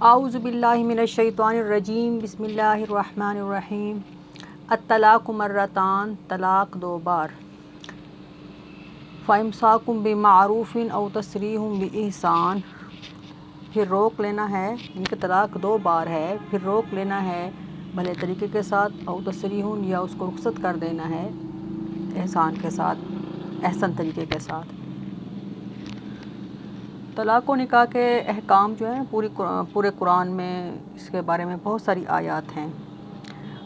اعوذ باللہ من الشیطان الرجیم بسم اللہ الرحمن الرحیم الطلاق مرتان، طلاق دو بار، فامساک بمعروف او تسریح باحسان، پھر روک لینا ہے، ان کے طلاق دو بار ہے، پھر روک لینا ہے بھلے طریقے کے ساتھ، او تسریح یا اس کو رخصت کر دینا ہے احسان کے ساتھ، احسن طریقے کے ساتھ۔ طلاق و نکاح کے احکام جو ہیں پورے قرآن میں اس کے بارے میں بہت ساری آیات ہیں،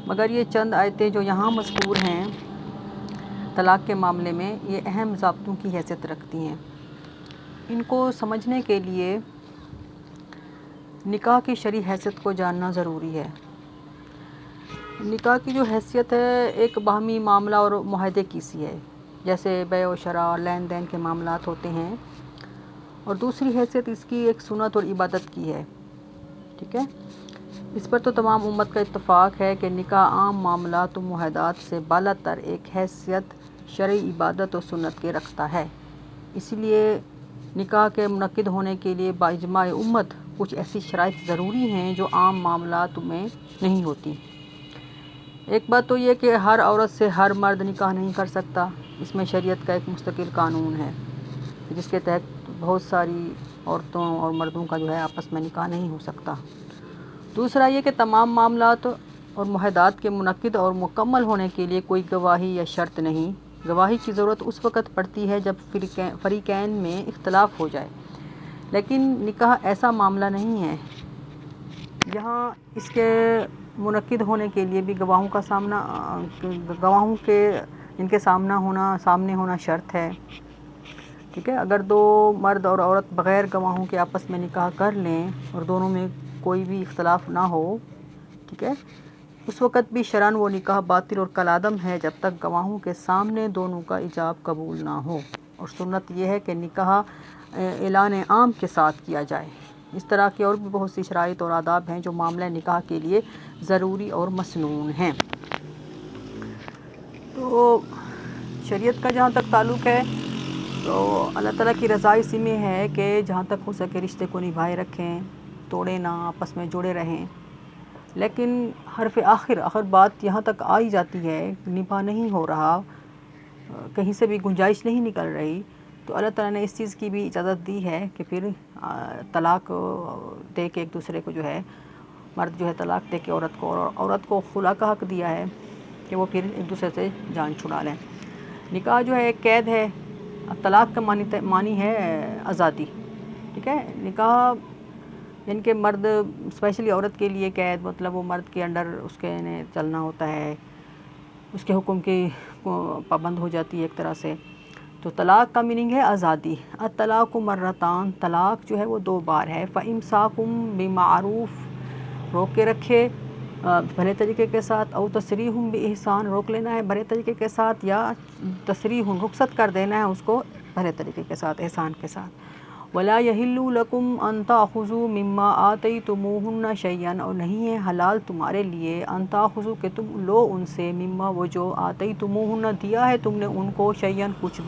مگر یہ چند آیتیں جو یہاں مذکور ہیں طلاق کے معاملے میں، یہ اہم ضابطوں کی حیثیت رکھتی ہیں۔ ان کو سمجھنے کے لیے نکاح کی شرعی حیثیت کو جاننا ضروری ہے۔ نکاح کی جو حیثیت ہے ایک باہمی معاملہ اور معاہدے کی سی ہے، جیسے بیع و شراء اور لین دین کے معاملات ہوتے ہیں، اور دوسری حیثیت اس کی ایک سنت اور عبادت کی ہے، ٹھیک ہے۔ اس پر تو تمام امت کا اتفاق ہے کہ نکاح عام معاملات و معاہدات سے بالا تر ایک حیثیت شرعی عبادت و سنت کے رکھتا ہے۔ اسی لیے نکاح کے منعقد ہونے کے لیے باجماع امت کچھ ایسی شرائط ضروری ہیں جو عام معاملات میں نہیں ہوتی۔ ایک بات تو یہ کہ ہر عورت سے ہر مرد نکاح نہیں کر سکتا، اس میں شریعت کا ایک مستقل قانون ہے جس کے تحت بہت ساری عورتوں اور مردوں کا جو ہے آپس میں نکاح نہیں ہو سکتا۔ دوسرا یہ کہ تمام معاملات اور معاہدات کے منعقد اور مکمل ہونے کے لیے کوئی گواہی یا شرط نہیں۔ گواہی کی ضرورت اس وقت پڑتی ہے جب فریقین میں اختلاف ہو جائے، لیکن نکاح ایسا معاملہ نہیں ہے۔ یہاں اس کے منعقد ہونے کے لیے بھی گواہوں کے ان کے سامنے ہونا شرط ہے، ٹھیک ہے۔ اگر دو مرد اور عورت بغیر گواہوں کے آپس میں نکاح کر لیں اور دونوں میں کوئی بھی اختلاف نہ ہو، ٹھیک ہے، اس وقت بھی شرعاً وہ نکاح باطل اور کالعدم ہے جب تک گواہوں کے سامنے دونوں کا ایجاب قبول نہ ہو۔ اور سنت یہ ہے کہ نکاح اعلان عام کے ساتھ کیا جائے۔ اس طرح کی اور بھی بہت سی شرائط اور آداب ہیں جو معاملہ نکاح کے لیے ضروری اور مسنون ہیں۔ تو شریعت کا جہاں تک تعلق ہے تو اللہ تعالیٰ کی رضا اسی میں ہے کہ جہاں تک ہو سکے رشتے کو نبھائے رکھیں، توڑیں نہ، آپس میں جڑے رہیں۔ لیکن حرف آخر بات یہاں تک آئی جاتی ہے، نبھا نہیں ہو رہا، کہیں سے بھی گنجائش نہیں نکل رہی، تو اللہ تعالیٰ نے اس چیز کی بھی اجازت دی ہے کہ پھر طلاق دے کے ایک دوسرے کو جو ہے، مرد جو ہے طلاق دے کے عورت کو، اور عورت کو خلا کا حق دیا ہے کہ وہ پھر ایک دوسرے سے جان چھڑا لیں۔ نکاح جو ہے ایک قید ہے، طلاق کا معنی ہے آزادی، ٹھیک ہے۔ نکاح یعنی کہ مرد اسپیشلی عورت کے لیے قید، مطلب وہ مرد کے انڈر اس کے چلنا ہوتا ہے، اس کے حکم کی پابند ہو جاتی ہے ایک طرح سے۔ تو طلاق کا میننگ ہے آزادی۔ الطلاق مرتان، طلاق جو ہے وہ دو بار ہے۔ فامساک بمعروف، روک کے رکھے بھلے طریقے کے ساتھ، او تسریح باحسان، روک لینا ہے بھلے طریقے کے ساتھ، یا تسریح رخصت کر دینا ہے اس کو بھلے طریقے کے ساتھ، احسان کے ساتھ۔ ولا یحل لکم ان تاخذوا مما آتیتموہن شیئا، اور نہیں ہے حلال تمہارے لیے، ان تاخذوا کہ تم لو ان سے، مما وہ جو آتیتموہن دیا ہے تم نے ان کو، شیئا کچھ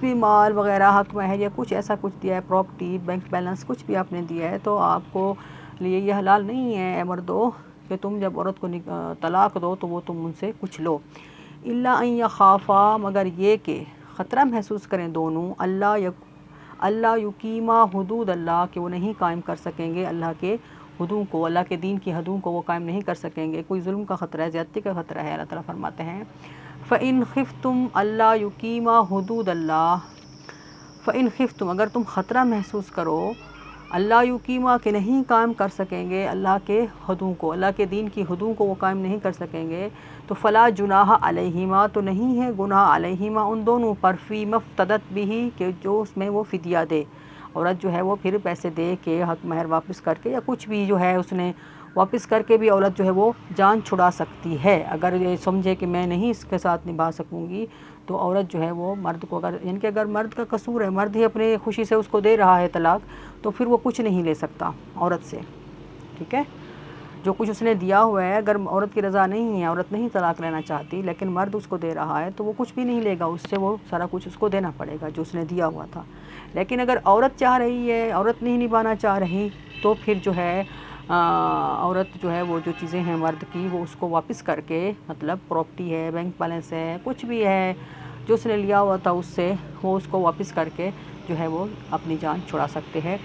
بھی مال وغیرہ، حق مہر یا کچھ ایسا کچھ دیا ہے، پراپرٹی، بینک بیلنس، کچھ بھی آپ نے دیا ہے، تو آپ کو لیے یہ حلال نہیں ہے اے مردو کہ تم جب عورت کو طلاق دو تو وہ تم ان سے کچھ لو۔ الا ان یخافا، مگر یہ کہ خطرہ محسوس کریں دونوں، اللہ یقیما حدود اللہ، کہ وہ نہیں قائم کر سکیں گے اللہ کے حدود کو، اللہ کے دین کی حدود کو وہ قائم نہیں کر سکیں گے، کوئی ظلم کا خطرہ ہے، زیادتی کا خطرہ ہے۔ اللہ تعالیٰ فرماتے ہیں فَإِنْ خِفْتُمْ أَلَّا يُقِيمَا حُدُودَ اللَّهِ، فَإِنْ خِفْتُمْ، اگر تم خطرہ محسوس کرو، اللہ یقیمہ کہ نہیں قائم کر سکیں گے اللہ کے حدود کو، اللہ کے دین کی حدود کو وہ قائم نہیں کر سکیں گے، تو فلا جناح علیہما، تو نہیں ہے گناہ علیہما ان دونوں پر، فی مفتدت بھی، کہ جو اس میں وہ فدیہ دے، عورت جو ہے وہ پھر پیسے دے کے حق مہر واپس کر کے، یا کچھ بھی جو ہے اس نے واپس کر کے بھی عورت جو ہے وہ جان چھڑا سکتی ہے۔ اگر یہ سمجھے کہ میں نہیں اس کے ساتھ نبھا سکوں گی، تو عورت جو ہے وہ مرد کو، یعنی کہ اگر مرد کا قصور ہے، مرد ہی اپنے خوشی سے اس کو دے رہا ہے طلاق، تو پھر وہ کچھ نہیں لے سکتا عورت سے، ٹھیک ہے۔ جو کچھ اس نے دیا ہوا ہے، اگر عورت کی رضا نہیں ہے، عورت نہیں طلاق لینا چاہتی، لیکن مرد اس کو دے رہا ہے، تو وہ کچھ بھی نہیں لے گا اس سے، وہ سارا کچھ اس کو دینا پڑے گا جو اس نے دیا ہوا تھا۔ لیکن اگر عورت چاہ رہی ہے، عورت نہیں نبھانا چاہ رہی، تو پھر جو ہے عورت جو ہے وہ جو چیزیں ہیں مرد کی وہ اس کو واپس کر کے مطلب پراپرٹی ہے، بینک بیلنس ہے، کچھ بھی ہے جو اس نے لیا ہوا تھا اس سے وہ اس کو واپس کر کے جو ہے وہ اپنی جان چھڑا سکتے ہیں۔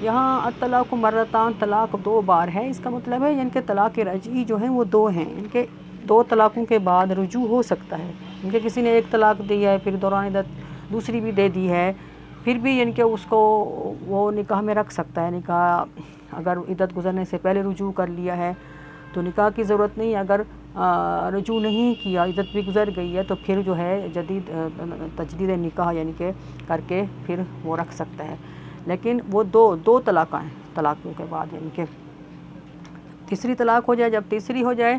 یہاں الطلاق مرتان، طلاق 2 بار ہے، اس کا مطلب ہے ان کے طلاق رجعی جو ہیں وہ 2 ہیں، ان کے 2 طلاقوں کے بعد رجوع ہو سکتا ہے۔ ان کے کسی نے 1 طلاق دی ہے، پھر دوران عدت دوسری بھی دے دی ہے، پھر بھی ان کے اس کو وہ نکاح میں رکھ سکتا ہے۔ نکاح اگر عدت گزرنے سے پہلے رجوع کر لیا ہے تو نکاح کی ضرورت نہیں، اگر رجوع نہیں کیا، عدت بھی گزر گئی ہے تو پھر جو ہے جدید تجدید نکاح یعنی کہ کر کے پھر وہ رکھ سکتا ہے۔ لیکن وہ دو طلاقیں ہیں، طلاقوں کے بعد یعنی کہ تیسری طلاق ہو جائے، جب تیسری ہو جائے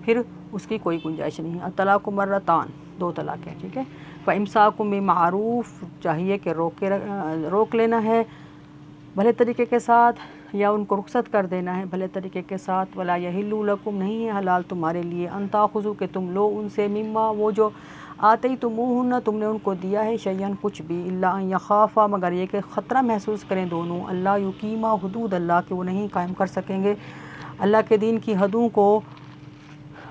پھر اس کی کوئی گنجائش نہیں ہے۔ الطلاق مرتان، 2 طلاق ہیں، ٹھیک ہے۔ فَإِمْسَاكٌ بِمَعْرُوف، چاہیے کہ روک لینا ہے بھلے طریقے کے ساتھ، یا ان کو رخصت کر دینا ہے بھلے طریقے کے ساتھ۔ وَلَا يَحِلُّ لَكُمْ، نہیں ہے حلال تمہارے لیے، أَن تَأْخُذُوا کہ تم لو ان سے، مما وہ جو آتیتموہن تم نے ان کو دیا ہے، شیئن کچھ بھی، إِلَّا أَن يَخَافَا مگر یہ کہ خطرہ محسوس کریں دونوں، اللہ یقیما حدود اللہ کہ وہ نہیں قائم کر سکیں گے اللہ کے دین کی حدوں کو۔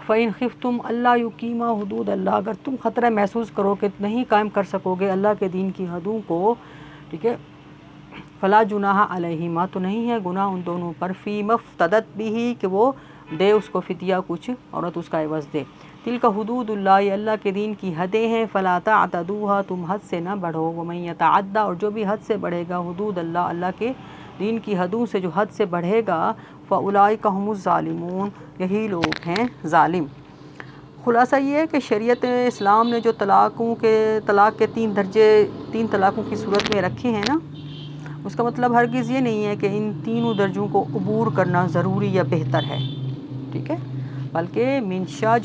فَإِنْ خِفْتُمْ أَلَّا يُقِيمَا حدود اللہ، اگر تم خطرہ محسوس کرو کہ نہیں قائم کر سکو گے اللہ کے دین کی حدوں کو، ٹھیک ہے، فلا جناح علیہما تو نہیں ہے گناہ ان دونوں پر، فی مفتدت بھی کہ وہ دے اس کو فدیہ کچھ، عورت اس کا عوض دے۔ تلک حدود اللہ، اللہ کے دین کی حدیں ہیں، فلا تعتدوها تم حد سے نہ بڑھو، ومن یتعدی اور جو بھی حد سے بڑھے گا، حدود اللہ اللہ کے دین کی حدوں سے جو حد سے بڑھے گا، فاولئک هم الظالمون یہی لوگ ہیں ظالم۔ خلاصہ یہ ہے کہ شریعت اسلام نے جو طلاق کے 3 درجے 3 طلاقوں کی صورت میں رکھے ہیں نا، اس کا مطلب ہرگز یہ نہیں ہے کہ ان تینوں درجوں کو عبور کرنا ضروری یا بہتر ہے، ٹھیک ہے، بلکہ منشا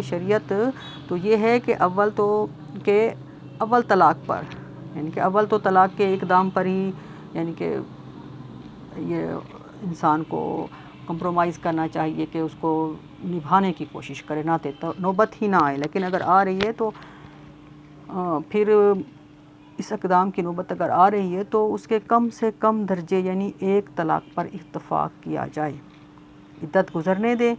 شریعت تو یہ ہے کہ اول طلاق پر، یعنی کہ اول تو طلاق کے اقدام پر ہی یعنی کہ یہ انسان کو کمپرومائز کرنا چاہیے کہ اس کو نبھانے کی کوشش کرے، نوبت ہی نہ آئے، لیکن اگر آ رہی ہے تو پھر اس اقدام کی نوبت اگر آ رہی ہے تو اس کے کم سے کم درجے یعنی 1 طلاق پر اتفاق کیا جائے، عدت گزرنے دے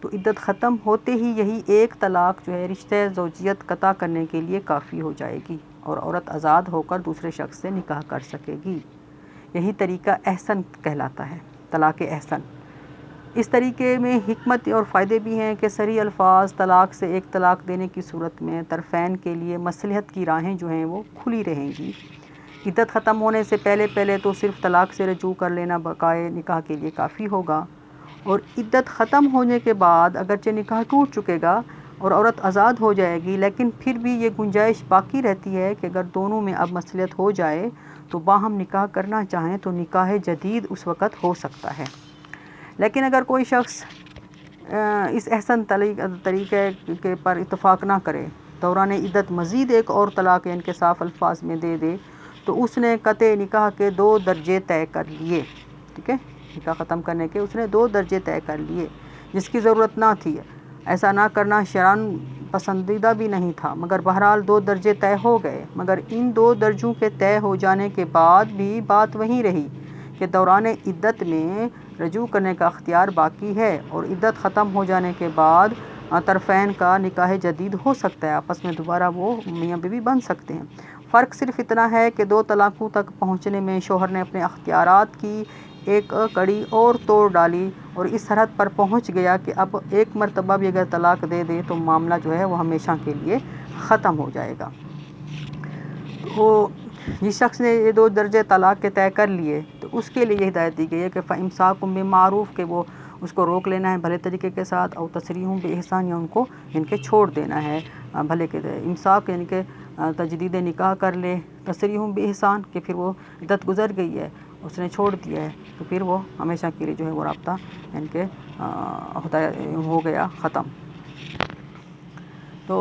تو عدت ختم ہوتے ہی یہی 1 طلاق جو ہے رشتہ زوجیت قطع کرنے کے لیے کافی ہو جائے گی اور عورت آزاد ہو کر دوسرے شخص سے نکاح کر سکے گی۔ یہی طریقہ احسن کہلاتا ہے، طلاق احسن۔ اس طریقے میں حکمت اور فائدے بھی ہیں کہ صریح الفاظ طلاق سے 1 طلاق دینے کی صورت میں طرفین کے لیے مصلحت کی راہیں جو ہیں وہ کھلی رہیں گی۔ عدت ختم ہونے سے پہلے تو صرف طلاق سے رجوع کر لینا بقائے نکاح کے لیے کافی ہوگا، اور عدت ختم ہونے کے بعد اگرچہ نکاح ٹوٹ چکے گا اور عورت آزاد ہو جائے گی، لیکن پھر بھی یہ گنجائش باقی رہتی ہے کہ اگر دونوں میں اب مصلحت ہو جائے تو باہم نکاح کرنا چاہیں تو نکاح جدید اس وقت ہو سکتا ہے۔ لیکن اگر کوئی شخص اس احسن طریقے کے پر اتفاق نہ کرے، دوران عدت مزید 1 اور طلاق یعنی کہ صاف الفاظ میں دے دے، تو اس نے قطع نکاح کے 2 درجے طے کر لیے، ٹھیک ہے، نکاح ختم کرنے کے اس نے 2 درجے طے کر لیے جس کی ضرورت نہ تھی۔ ایسا نہ کرنا شرعاً پسندیدہ بھی نہیں تھا، مگر بہرحال 2 درجے طے ہو گئے، مگر ان 2 درجوں کے طے ہو جانے کے بعد بھی بات وہی رہی کہ دوران عدت میں رجوع کرنے کا اختیار باقی ہے، اور عدت ختم ہو جانے کے بعد طرفین کا نکاح جدید ہو سکتا ہے، آپس میں دوبارہ وہ میاں بیوی بن سکتے ہیں۔ فرق صرف اتنا ہے کہ 2 طلاقوں تک پہنچنے میں شوہر نے اپنے اختیارات کی ایک کڑی اور توڑ ڈالی اور اس حد پر پہنچ گیا کہ اب 1 مرتبہ بھی اگر طلاق دے دے تو معاملہ جو ہے وہ ہمیشہ کے لیے ختم ہو جائے گا۔ تو جس شخص نے یہ 2 درجے طلاق کے طے کر لیے تو اس کے لیے یہ ہدایت دی گئی ہے کہ فَإِمْسَاكٌ بِمَعْرُوف کہ وہ اس کو روک لینا ہے بھلے طریقے کے ساتھ، اور تسریح بِإِحْسَان یا ان کو چھوڑ دینا ہے بھلے کے امساک یعنی کہ تجدید نکاح کر لے، تسریح بِإِحْسَان کہ پھر وہ عدت گزر گئی ہے اس نے چھوڑ دیا ہے تو پھر وہ ہمیشہ کے لیے جو ہے وہ رابطہ یعنی کہ ہو گیا ختم۔ تو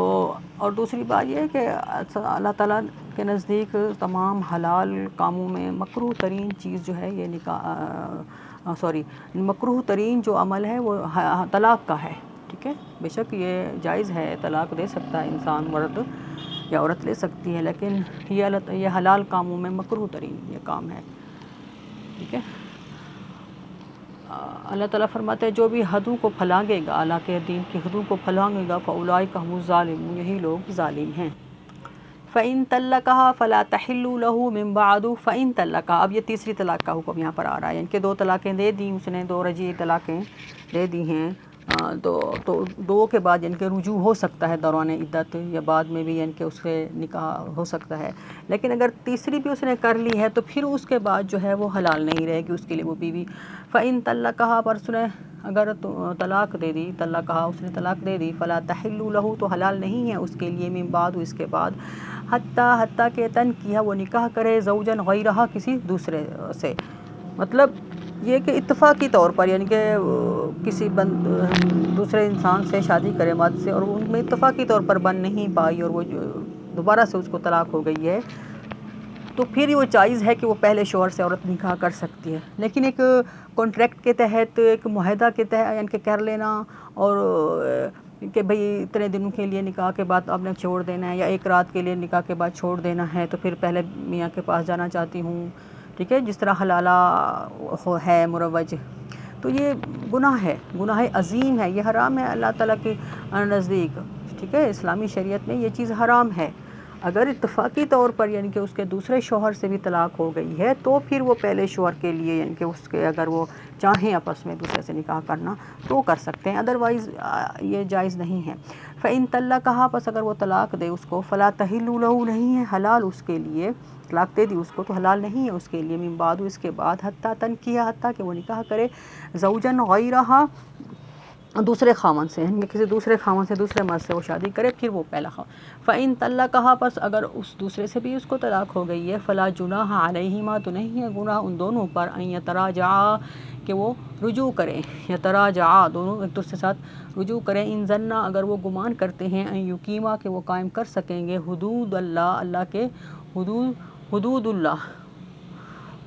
اور دوسری بات یہ ہے کہ اللہ تعالیٰ کے نزدیک تمام حلال کاموں میں مکروہ ترین چیز جو ہے یہ مکروہ ترین جو عمل ہے وہ طلاق کا ہے، ٹھیک ہے، بے شک یہ جائز ہے، طلاق دے سکتا ہے انسان، مرد یا عورت لے سکتی ہے، لیکن یہ حلال کاموں میں مکروہ ترین یہ کام ہے، ٹھیک ہے۔ اللہ تعالیٰ فرماتے ہیں جو بھی حدوں کو پھلانگے گا، اللہ کے دین کی حدوں کو پھلانگے گا فَأُولَٰئِکَ هُمُ الظَّالِمُونَ، یہی لوگ ظالم ہیں۔ فَإِن طَلَّقَهَا فَلَا تَحِلُّ لَهُ مِن بَعْدُ فَإِن طَلَّقَهَا، اب یہ تیسری طلاق کا حکم یہاں پر آ رہا ہے، یعنی کہ 2 طلاقیں دے دی اس نے، 2 رجعی طلاقیں دے دی ہیں، تو 2 کے بعد یعنی کہ رجوع ہو سکتا ہے دوران عدت، یا بعد میں بھی یعنی کہ اس سے نکاح ہو سکتا ہے، لیکن اگر تیسری بھی اس نے کر لی ہے تو پھر اس کے بعد جو ہے وہ حلال نہیں رہے گی اس کے لیے وہ بیوی۔ فَإِن طَلَّقَهَا، پر اس نے اگر طلاق دے دی، طلقها اس نے طلاق دے دی، فلا تحل له، تو حلال نہیں ہے اس کے لیے، من بعد اس کے بعد، حتیٰ کہ تنکیہ، وہ نکاح کرے، زوجن غیرہا، کسی دوسرے سے، مطلب یہ کہ اتفاقی طور پر یعنی کہ کسی دوسرے انسان سے شادی کرے مرد سے، اور ان میں اتفاقی طور پر بن نہیں پائی اور وہ دوبارہ سے اس کو طلاق ہو گئی ہے، تو پھر وہ جائز ہے کہ وہ پہلے شوہر سے عورت نکاح کر سکتی ہے، لیکن ایک کانٹریکٹ کے تحت، ایک معاہدہ کے تحت یعنی کہ کر لینا، اور کہ بھئی اتنے دنوں کے لیے نکاح کے بعد آپ نے چھوڑ دینا ہے، یا ایک رات کے لیے نکاح کے بعد چھوڑ دینا ہے، تو پھر پہلے میاں کے پاس جانا چاہتی ہوں، ٹھیک ہے، جس طرح حلالہ ہے مروج، تو یہ گناہ ہے، گناہ عظیم ہے، یہ حرام ہے اللہ تعالیٰ کے نزدیک، ٹھیک ہے، اسلامی شریعت میں یہ چیز حرام ہے۔ اگر اتفاقی طور پر یعنی کہ اس کے دوسرے شوہر سے بھی طلاق ہو گئی ہے تو پھر وہ پہلے شوہر کے لیے یعنی کہ اس کے اگر وہ چاہیں آپس میں دوسرے سے نکاح کرنا تو کر سکتے ہیں، ادروائز یہ جائز نہیں ہے۔ فَإِن طَلَّقَهَا، پس اگر وہ طلاق دے اس کو، فَلَا تَحِلُّ لَهُ، نہیں ہے حلال اس کے لیے، طلاق دے دی اس کو تو حلال نہیں ہے اس کے لیے، من بعد، اس کے بعد، حتیٰ تنکیہ، حتیٰ کہ وہ نکاح کرے، زوجن غیرہا، دوسرے خاوند سے، یعنی کسی دوسرے خاوند سے، دوسرے مرد سے وہ شادی کرے، پھر وہ پہلا خاوند۔ فَإِن طَلَّقَهَا، پس اگر اس دوسرے سے بھی اس کو طلاق ہو گئی ہے، فَلَا جُنَاحَ عَلَيْهِمَا، تو نہیں ہے گناہ ان دونوں پر، أَن يَتَرَاجَعَا، کہ وہ رجوع کریں، يَتَرَاجَعَا، دونوں ایک دوسرے کے ساتھ رجوع کریں، إِن ظَنَّا، اگر وہ گمان کرتے ہیں، أَن يُقِيمَا، کہ وہ قائم کر سکیں گے، حدود اللہ، اللہ کے حدود اللہ،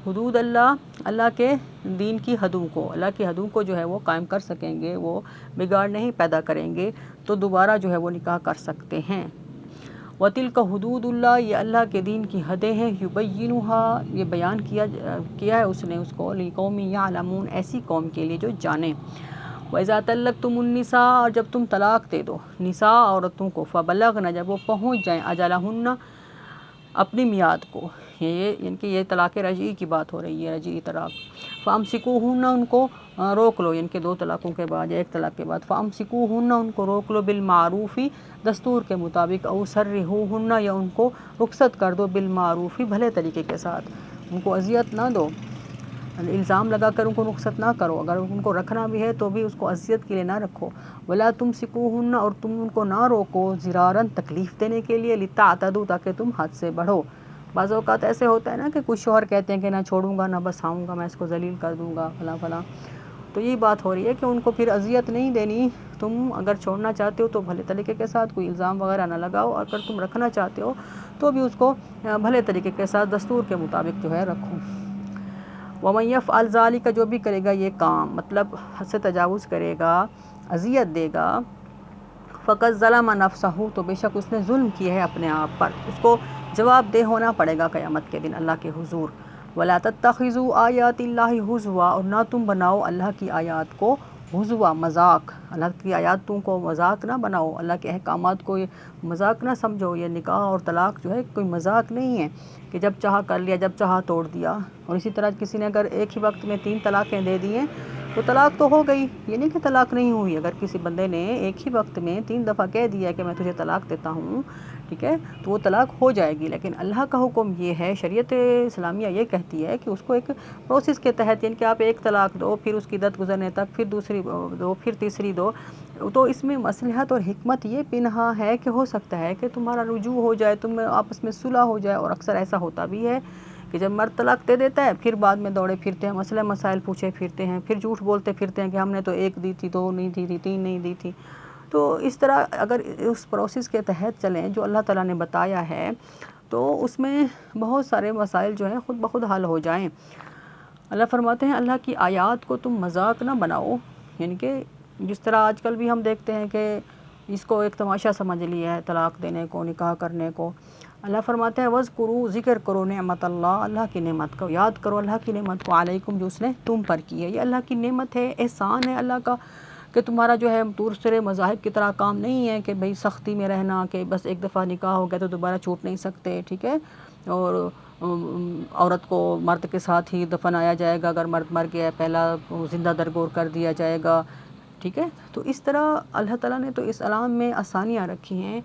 حدود اللہ، اللہ کے دین کی حدوں کو، اللہ کی حدوں کو جو ہے وہ قائم کر سکیں گے، وہ بگاڑ نہیں پیدا کریں گے، تو دوبارہ جو ہے وہ نکاح کر سکتے ہیں۔ وَتِلْكَ حدود اللہ، یہ اللہ کے دین کی حدیں ہیں، يُبَيِّنُهَا، یہ بیان کیا ہے اس نے اس کو، لِقَوْمٍ يَعْلَمُونَ، ایسی قوم کے لیے جو جانیں۔ وَإِذَا طَلَّقْتُمُ النِّسَاءَ، اور جب تم طلاق دے دو نساء عورتوں کو، فَبَلَغْنَ، جب وہ پہنچ جائیں، أَجَلَهُنَّ، اپنی میعاد کو، یعنی کہ یہ طلاق رجعی کی بات ہو رہی ہے، رجعی طلاق، فَأَمْسِكُوهُنَّ، ان کو روک لو، یعنی کہ 2 طلاقوں کے بعد یا 1 طلاق کے بعد، فَأَمْسِكُوهُنَّ، ان کو روک لو، بِالْمَعْرُوفِ، دستور کے مطابق، أَوْ سَرِّحُوهُنَّ، یا ان کو رخصت کر دو، بِالْمَعْرُوفِ، بھلے طریقے کے ساتھ، ان کو اذیت نہ دو، الزام لگا کر ان کو رخصت نہ کرو، اگر ان کو رکھنا بھی ہے تو بھی اس کو اذیت کے لیے نہ رکھو، وَلَا تُمْسِكُوهُنَّ، اور تم ان کو نہ روکو، ضِرَارًا، تکلیف دینے کے لیے، لِتَعْتَدُوا، تاکہ تم حد سے بڑھو۔ بعض اوقات ایسے ہوتا ہے نا کہ کچھ شوہر کہتے ہیں کہ نہ چھوڑوں گا، نہ بس آؤں گا، میں اس کو ذلیل کر دوں گا، فلاں فلاں، تو یہی بات ہو رہی ہے کہ ان کو پھر اذیت نہیں دینی، تم اگر چھوڑنا چاہتے ہو تو بھلے طریقے کے ساتھ، کوئی الزام وغیرہ نہ لگاؤ، اور اگر تم رکھنا چاہتے ہو تو بھی اس کو بھلے طریقے کے ساتھ دستور کے مطابق جو ہے رکھو۔ وَمَن يَفْعَلْ ذَلِكَ، جو بھی کرے گا یہ کام، مطلب حد سے تجاوز کرے گا، اذیت دے گا، فَقَدْ ظَلَمَ نَفْسَهُ، تو بے شک اس نے ظلم کیا ہے اپنے آپ پر، اس کو جواب دہ ہونا پڑے گا قیامت کے دن اللہ کے حضور۔ وَلَا تَتَّخِذُوا آیَاتِ اللَّهِ هُزُوًا، اور نہ تم بناؤ اللہ کی آیات کو ہزوا، مذاق، اللہ کی آیاتوں کو مذاق نہ بناؤ، اللہ کے احکامات کو مذاق نہ سمجھو، یہ نکاح اور طلاق جو ہے کوئی مذاق نہیں ہے کہ جب چاہا کر لیا، جب چاہا توڑ دیا، اور اسی طرح کسی نے اگر ایک ہی وقت میں 3 طلاقیں دے دی ہیں تو طلاق تو ہو گئی، یہ نہیں کہ طلاق نہیں ہوئی، اگر کسی بندے نے ایک ہی وقت میں 3 دفعہ کہہ دیا کہ میں تجھے طلاق دیتا ہوں، ٹھیک ہے، تو وہ طلاق ہو جائے گی، لیکن اللہ کا حکم یہ ہے، شریعت اسلامیہ یہ کہتی ہے کہ اس کو ایک پروسیس کے تحت، یعنی کہ آپ ایک طلاق دو، پھر اس کی عدت گزرنے تک، پھر دوسری دو، پھر تیسری دو، تو اس میں مصلحت اور حکمت یہ پنہاں ہے کہ ہو سکتا ہے کہ تمہارا رجوع ہو جائے، تم میں آپس میں صلح ہو جائے، اور اکثر ایسا ہوتا بھی ہے کہ جب مرد طلاق دے دیتا ہے پھر بعد میں دوڑے پھرتے ہیں، مسئلہ مسائل پوچھے پھرتے ہیں، پھر جھوٹ بولتے پھرتے ہیں کہ ہم نے تو 1 دی تھی، 2 نہیں دی تھی، 3 نہیں دی تھی، تو اس طرح اگر اس پروسیس کے تحت چلیں جو اللہ تعالیٰ نے بتایا ہے تو اس میں بہت سارے مسائل جو ہیں خود بخود حل ہو جائیں۔ اللہ فرماتے ہیں اللہ کی آیات کو تم مذاق نہ بناؤ، یعنی کہ جس طرح آج کل بھی ہم دیکھتے ہیں کہ اس کو ایک تماشا سمجھ لیا ہے طلاق دینے کو، نکاح کرنے کو، اللہ فرماتے ہیں وَذْكُرُوا، ذکر کرو نعمت اللہ، اللہ کی نعمت کو یاد کرو، اللہ کی نعمت کو علیکم جو اس نے تم پر کی ہے۔ یہ اللہ کی نعمت ہے، احسان ہے اللہ کا کہ تمہارا جو ہے دوسرے مذاہب کی طرح کام نہیں ہے کہ بھئی سختی میں رہنا، کہ بس ایک دفعہ نکاح ہو گیا تو دوبارہ چھوٹ نہیں سکتے، ٹھیک ہے، اور عورت کو مرد کے ساتھ ہی دفنایا جائے گا، اگر مرد مر گیا پہلا زندہ درگور کر دیا جائے گا، ٹھیک ہے۔ تو اس طرح اللہ تعالیٰ نے تو اس اسلام میں آسانیاں رکھی ہیں۔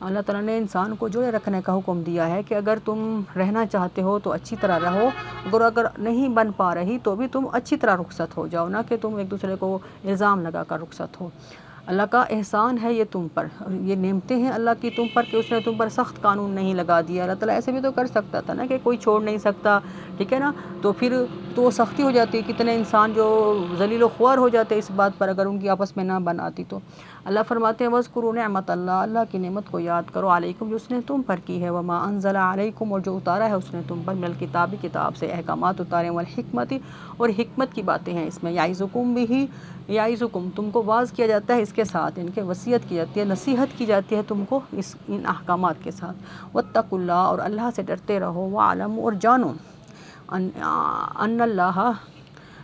اللہ تعالیٰ نے انسان کو جوڑے رکھنے کا حکم دیا ہے کہ اگر تم رہنا چاہتے ہو تو اچھی طرح رہو، اگر نہیں بن پا رہی تو بھی تم اچھی طرح رخصت ہو جاؤ، نہ کہ تم ایک دوسرے کو الزام لگا کر رخصت ہو۔ اللہ کا احسان ہے یہ تم پر، یہ نعمتیں ہیں اللہ کی تم پر کہ اس نے تم پر سخت قانون نہیں لگا دیا۔ اللہ تعالیٰ ایسے بھی تو کر سکتا تھا نا کہ کوئی چھوڑ نہیں سکتا، ٹھیک ہے نا، تو پھر تو سختی ہو جاتی، کتنے انسان جو ذلیل و خوار ہو جاتے اس بات پر اگر ان کی آپس میں نہ بن آتی تو۔ اللہ فرماتے ہیں وَاذْكُرُوا نعمت اللہ، اللہ کی نعمت کو یاد کرو، علیکم جو اس نے تم پر کی ہے، وَمَا أَنزَلَ عَلَيْكُمْ اور جو اتارا ہے اس نے تم پر، من الکتاب کتاب سے احکامات اتارے، والحکمت اور حکمت کی باتیں ہیں اس میں، یعظکم بہ، یعظکم تم کو واعظ کیا جاتا ہے اس کے ساتھ، ان کے وصیت کی جاتی ہے، نصیحت کی جاتی ہے تم کو ان احکامات کے ساتھ۔ واتقوا اللہ اور اللہ سے ڈرتے رہو، وَاعْلَمُوا اور جانو، ان اللہ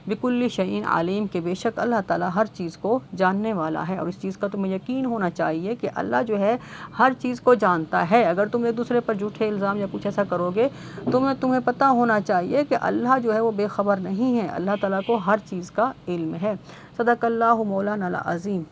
بکل شیء علیم کہ بے شک اللہ تعالیٰ ہر چیز کو جاننے والا ہے، اور اس چیز کا تمہیں یقین ہونا چاہیے کہ اللہ جو ہے ہر چیز کو جانتا ہے۔ اگر تم ایک دوسرے پر جھوٹے الزام یا کچھ ایسا کرو گے تمہیں پتہ ہونا چاہیے کہ اللہ جو ہے وہ بے خبر نہیں ہے، اللہ تعالیٰ کو ہر چیز کا علم ہے۔ صدق اللہ مولانا العظیم۔